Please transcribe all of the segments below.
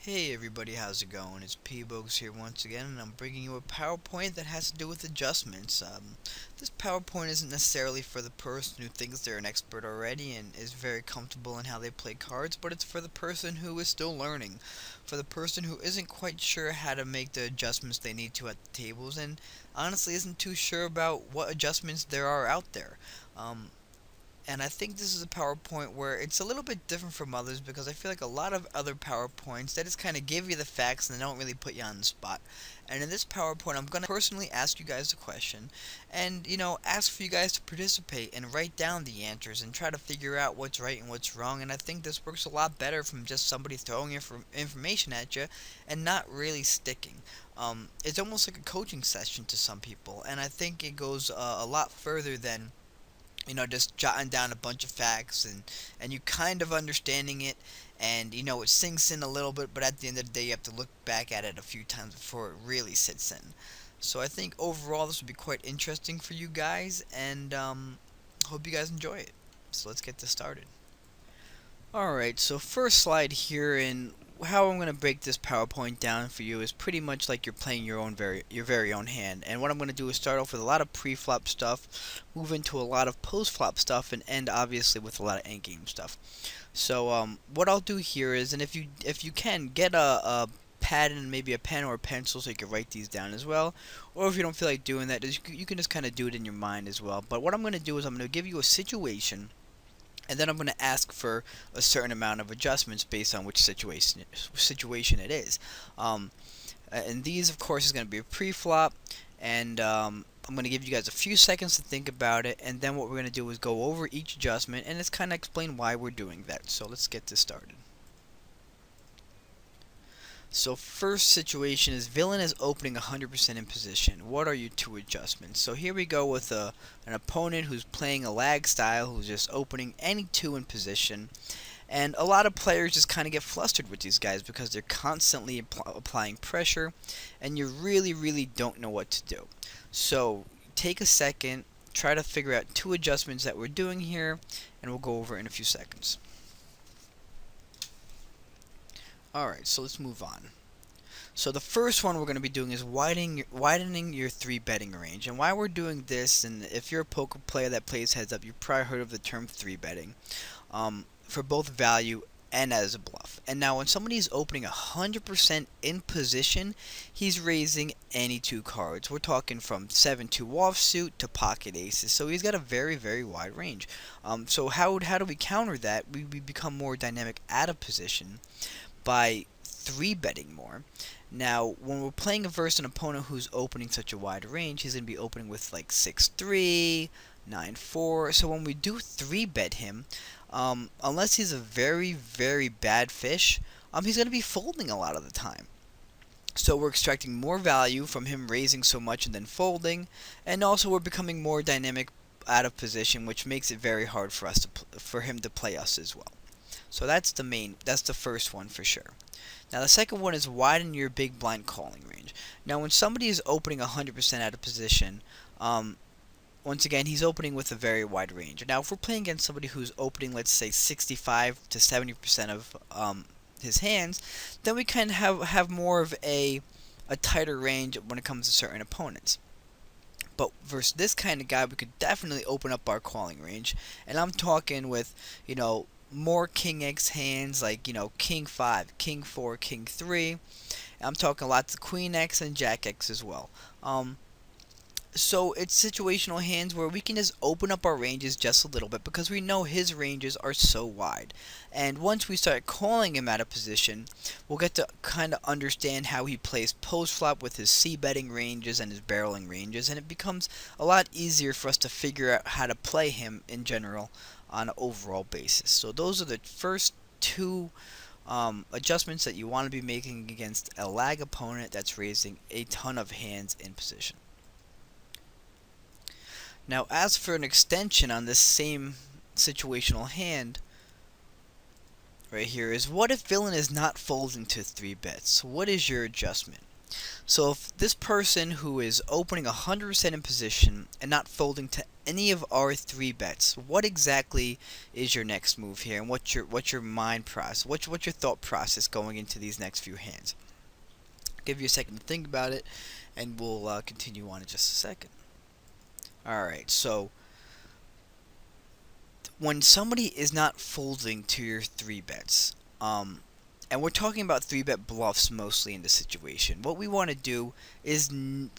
Hey everybody, how's it going? It's P-Bogues here once again, and I'm bringing you a PowerPoint that has to do with adjustments. This PowerPoint isn't necessarily for the person who thinks they're an expert already and is very comfortable in how they play cards, but it's for the person who is still learning, for the person who isn't quite sure how to make the adjustments they need to at the tables, and honestly isn't too sure about what adjustments there are out there. Um, and I think this is a PowerPoint where it's a little bit different from others because I feel like a lot of other PowerPoints they just kind of give you the facts and they don't really put you on the spot. And in this PowerPoint, I'm going to personally ask you guys a question and, ask for you guys to participate and write down the answers and try to figure out what's right and what's wrong. And I think this works a lot better from just somebody throwing information at you and not really sticking. It's almost like a coaching session to some people, and I think it goes a lot further than just jotting down a bunch of facts and you kind of understanding it, and it sinks in a little bit, but at the end of the day you have to look back at it a few times before it really sits in. So I think overall this would be quite interesting for you guys, and hope you guys enjoy it. So let's get this started. Alright, so first slide here, and how I'm going to break this PowerPoint down for you is pretty much like you're playing your very own hand. And what I'm going to do is start off with a lot of pre-flop stuff, move into a lot of post-flop stuff, and end obviously with a lot of endgame stuff. So what I'll do here is, and if you can get a pad and maybe a pen or a pencil so you can write these down as well, or if you don't feel like doing that, you can just kind of do it in your mind as well. But what I'm going to do is I'm going to give you a situation, and then I'm going to ask for a certain amount of adjustments based on which situation it is. And these, of course, is going to be a pre-flop, and I'm going to give you guys a few seconds to think about it, and then what we're going to do is go over each adjustment and just kind of explain why we're doing that. So let's get this started. So first situation is villain is opening 100% in position. What are your two adjustments? So here we go with an opponent who's playing a lag style, who's just opening any two in position. And a lot of players just kind of get flustered with these guys because they're constantly applying pressure, and you really don't know what to do. So take a second, try to figure out two adjustments that we're doing here, and we'll go over it in a few seconds. Alright, so let's move on. So the first one we're going to be doing is widening your 3 betting range. And why we're doing this, and if you're a poker player that plays heads up, you've probably heard of the term 3 betting, for both value and as a bluff. And now when somebody's opening 100% in position, he's raising any two cards. We're talking from 7-2 offsuit to pocket aces. So he's got a very wide range. So how do we counter that? We become more dynamic out of position by 3 betting more. Now, when we're playing versus an opponent who's opening such a wide range, he's going to be opening with like 6-3, 9-4. So when we do 3 bet him, unless he's a very bad fish, he's going to be folding a lot of the time. So we're extracting more value from him raising so much and then folding, and also we're becoming more dynamic out of position, which makes it very hard for him to play us as well. So that's the first one for sure. Now the second one is widen your big blind calling range. Now when somebody is opening 100% out of position, once again he's opening with a very wide range. Now if we're playing against somebody who's opening, let's say 65 to 70% of his hands, then we kind of have more of a tighter range when it comes to certain opponents. But versus this kind of guy, we could definitely open up our calling range, and I'm talking with more King X hands, like King 5, King 4, King 3. I'm talking lots of Queen X and Jack X as well. So it's situational hands where we can just open up our ranges just a little bit because we know his ranges are so wide. And once we start calling him out of position, we'll get to kind of understand how he plays post-flop with his C-betting ranges and his barreling ranges, and it becomes a lot easier for us to figure out how to play him in general on an overall basis. So those are the first two adjustments that you want to be making against a lag opponent that's raising a ton of hands in position. Now, as for an extension on this same situational hand, right here is what if villain is not folding to 3 bets? What is your adjustment? So if this person who is opening 100% in position and not folding to any of our 3 bets, what exactly is your next move here, and what's your mind process? What's your thought process going into these next few hands? I'll give you a second to think about it, and we'll continue on in just a second. All right, so when somebody is not folding to your 3 bets, and we're talking about 3-bet bluffs mostly in this situation, what we want to do is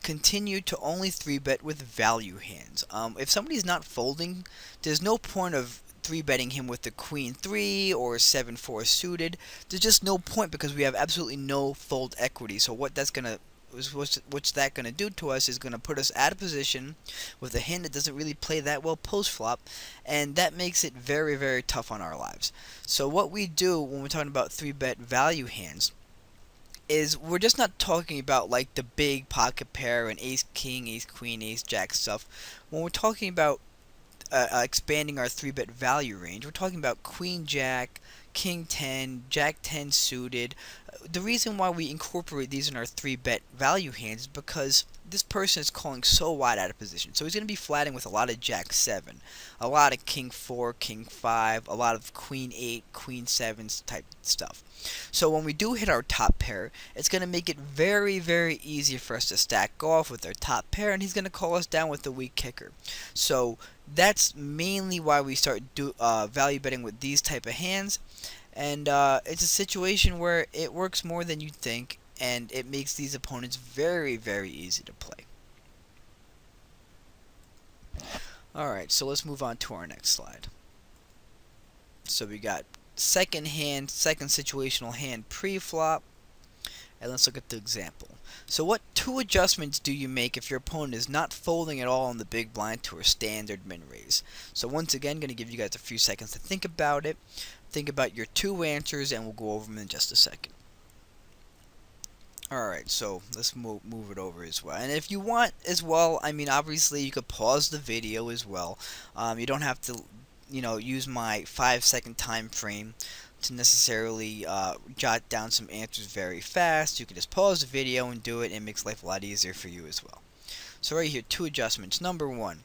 continue to only 3-bet with value hands. If somebody's not folding, there's no point of 3-betting him with the queen 3 or 7-4 suited. There's just no point because we have absolutely no fold equity. So what's that going to do to us is going to put us out of position with a hand that doesn't really play that well post flop, and that makes it very, very tough on our lives. So what we do when we're talking about 3-bet value hands is we're just not talking about like the big pocket pair and ace king, ace queen, ace jack stuff. When we're talking about expanding our 3-bet value range, we're talking about queen jack, king 10, jack 10 suited. The reason why we incorporate these in our 3-bet value hands is because this person is calling so wide out of position. So he's going to be flatting with a lot of jack 7, a lot of king 4, king 5, a lot of queen 8, queen 7 type stuff. So when we do hit our top pair, it's going to make it very, very easy for us to stack off with our top pair, and he's going to call us down with the weak kicker. So that's mainly why we start value betting with these type of hands, and it's a situation where it works more than you'd think, and it makes these opponents very, very easy to play. Alright, so let's move on to our next slide. So we got second situational hand pre-flop, and let's look at the example. So what 2 adjustments do you make if your opponent is not folding at all on the big blind to a standard min raise? So once again, going to give you guys a few seconds to think about it. Think about your 2 answers, and we'll go over them in just a second. Alright, so let's move it over as well. And if you want as well, I mean, obviously you could pause the video as well. You don't have to, use my 5-second time frame to necessarily jot down some answers very fast. You can just pause the video and do it, and it makes life a lot easier for you as well. So right here, 2 adjustments. Number 1,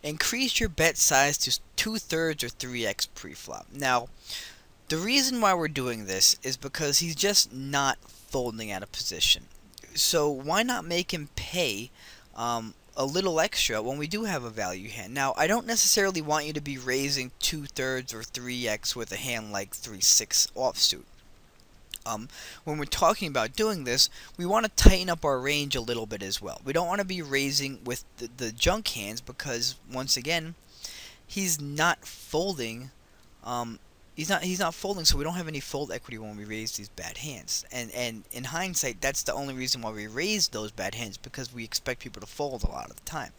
increase your bet size to 2/3 or 3x pre-flop. Now, the reason why we're doing this is because he's just not folding out of position. So why not make him pay a little extra when we do have a value hand? Now, I don't necessarily want you to be raising 2/3 or 3x with a hand like 3-6 offsuit. When we're talking about doing this, we want to tighten up our range a little bit as well. We don't want to be raising with the junk hands because, once again, he's not folding. He's not folding, so we don't have any fold equity when we raise these bad hands. And in hindsight, that's the only reason why we raise those bad hands, because we expect people to fold a lot of the time.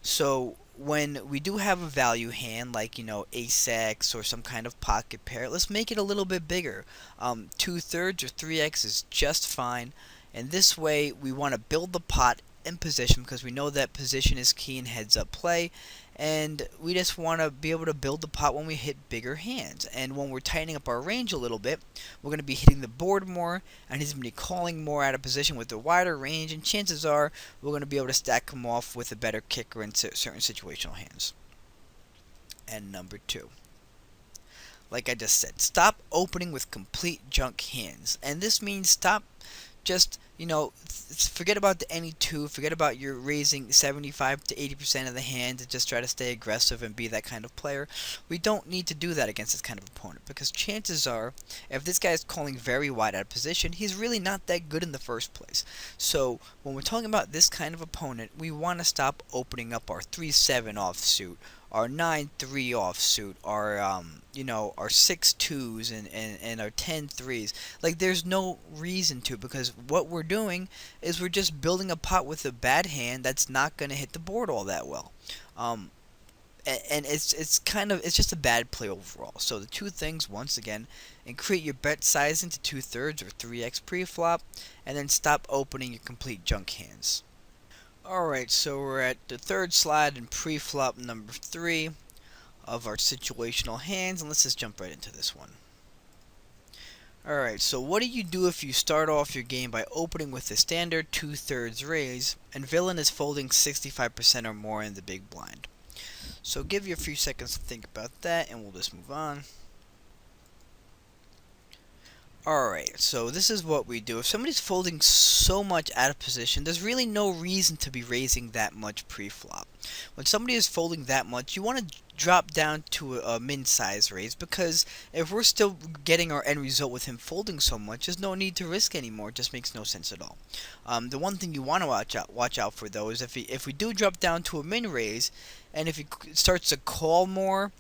So when we do have a value hand, like, ace-x or some kind of pocket pair, let's make it a little bit bigger. 2/3 or 3x is just fine. And this way, we want to build the pot in position because we know that position is key in heads-up play. And we just want to be able to build the pot when we hit bigger hands. And when we're tightening up our range a little bit, we're going to be hitting the board more, and he's going to be calling more out of position with a wider range, and chances are we're going to be able to stack him off with a better kicker in certain situational hands. And number 2, like I just said, stop opening with complete junk hands. And this means stop just, forget about the any 2, forget about your raising 75 to 80% of the hand to just try to stay aggressive and be that kind of player. We don't need to do that against this kind of opponent, because chances are, if this guy is calling very wide out of position, he's really not that good in the first place. So when we're talking about this kind of opponent, we want to stop opening up our 3-7 offsuit, our 9-3 offsuit, our 6-2s and our 10-3s. Like, there's no reason to, because what we're doing is we're just building a pot with a bad hand that's not going to hit the board all that well. And it's just a bad play overall. So the 2 things, once again, increase your bet size into 2/3 or 3x pre-flop, and then stop opening your complete junk hands. Alright, so we're at the 3rd slide in pre-flop number 3 of our situational hands, and let's just jump right into this one. Alright, so what do you do if you start off your game by opening with the standard 2/3 raise and villain is folding 65% or more in the big blind? So give you a few seconds to think about that and we'll just move on. Alright, so this is what we do. If somebody's folding so much out of position, there's really no reason to be raising that much pre-flop. When somebody is folding that much, you want to drop down to a min-size raise, because if we're still getting our end result with him folding so much, there's no need to risk anymore. It just makes no sense at all. The one thing you want to watch out for though is if we do drop down to a min raise, and if he starts to call more,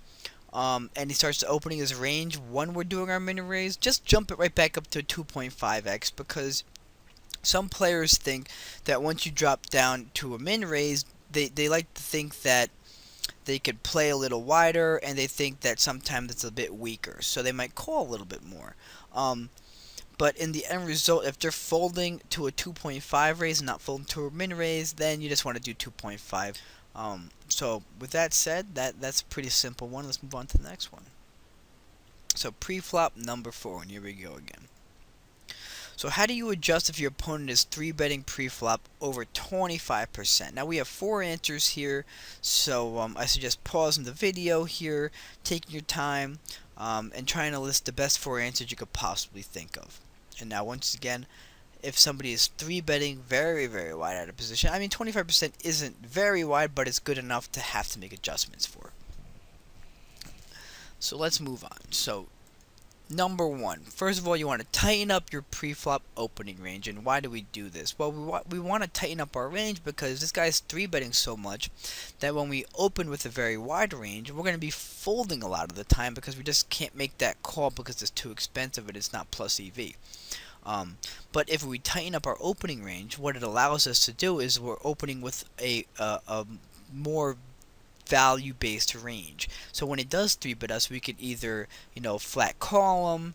and he starts opening his range when we're doing our min raise, just jump it right back up to 2.5x, because some players think that once you drop down to a min raise, they like to think that they could play a little wider, and they think that sometimes it's a bit weaker, so they might call a little bit more. But in the end result, if they're folding to a 2.5 raise and not folding to a min raise, then you just want to do 2.5. So with that said, that's a pretty simple one. Let's move on to the next one. So pre-flop number 4, and here we go again. So how do you adjust if your opponent is 3-betting pre-flop over 25%? Now we have 4 answers here, so I suggest pausing the video here, taking your time, and trying to list the best 4 answers you could possibly think of. And now once again, if somebody is 3-betting very, very wide out of position, I mean 25% isn't very wide, but it's good enough to have to make adjustments for. So let's move on. So number 1, first of all, you want to tighten up your pre-flop opening range. And why do we do this? Well, we want to tighten up our range because this guy's 3-betting so much that when we open with a very wide range, we're going to be folding a lot of the time because we just can't make that call because it's too expensive and it's not plus EV. But if we tighten up our opening range, what it allows us to do is we're opening with a more value-based range. So when it does 3-bet us, we could either, flat call him,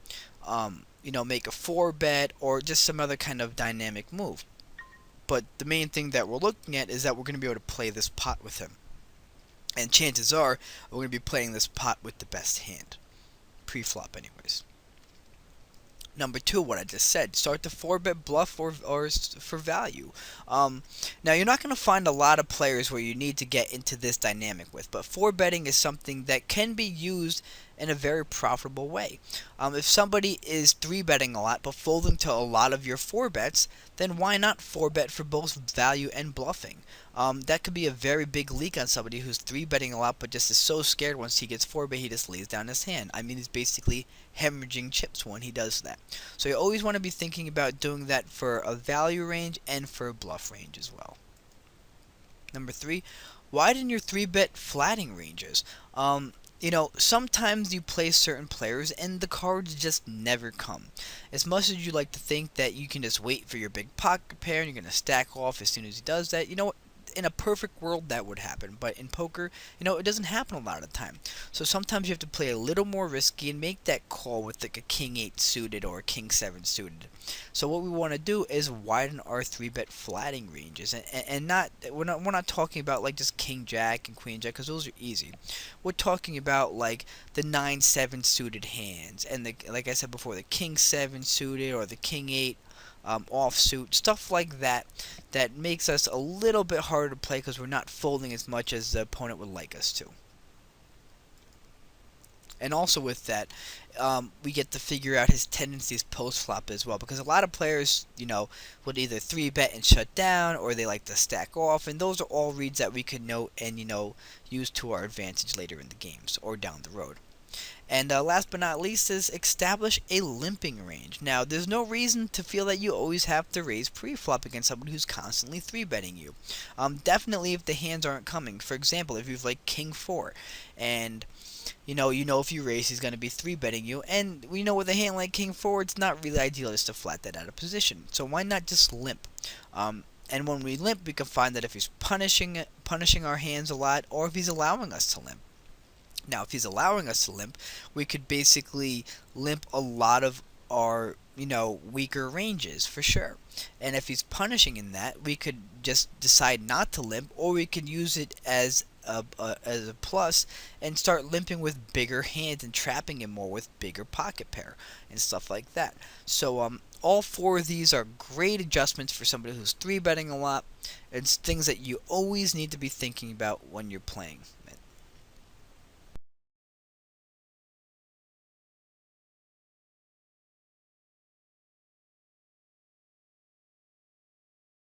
make a 4-bet, or just some other kind of dynamic move. But the main thing that we're looking at is that we're going to be able to play this pot with him. And chances are, we're going to be playing this pot with the best hand. Pre-flop anyways. Number 2, what I just said, start the 4-bet bluff or for value. Now, you're not going to find a lot of players where you need to get into this dynamic with, but 4-betting is something that can be used in a very profitable way. If somebody is 3-betting a lot but folding to a lot of your 4-bets, then why not 4-bet for both value and bluffing? That could be a very big leak on somebody who's 3-betting a lot but just is so scared once he gets 4-bet he just lays down his hand. I mean, he's basically hemorrhaging chips when he does that. So you always want to be thinking about doing that for a value range and for a bluff range as well. Number 3, widen your 3-bet flatting ranges. Sometimes you play certain players and the cards just never come. As much as you like to think that you can just wait for your big pocket pair and you're going to stack off as soon as he does that, in a perfect world that would happen, but in poker, it doesn't happen a lot of the time. So sometimes you have to play a little more risky and make that call with like a king 8 suited or a king 7 suited. So what we want to do is widen our 3-bet flatting ranges, and we're not talking about like just king jack and queen jack, because those are easy. We're talking about like the 9-7 suited hands, and like I said before, the king 7 suited or the king 8 offsuit, stuff like that makes us a little bit harder to play because we're not folding as much as the opponent would like us to. And also with that, we get to figure out his tendencies post-flop as well, because a lot of players, would either 3-bet and shut down, or they like to stack off, and those are all reads that we can note and, use to our advantage later in the games or down the road. And last but not least is establish a limping range. Now, there's no reason to feel that you always have to raise pre-flop against somebody who's constantly 3-betting you. Definitely if the hands aren't coming. For example, if you've like king 4 and you know if you raise he's going to be 3-betting you, and we know with a hand like king 4 it's not really ideal just to flat that out of position. So why not just limp? And when we limp, we can find that if he's punishing our hands a lot, or if he's allowing us to limp. Now, if he's allowing us to limp, we could basically limp a lot of our, weaker ranges for sure. And if he's punishing in that, we could just decide not to limp, or we could use it as as a plus, and start limping with bigger hands and trapping him more with bigger pocket pair and stuff like that. So all four of these are great adjustments for somebody who's three betting a lot. It's things that you always need to be thinking about when you're playing.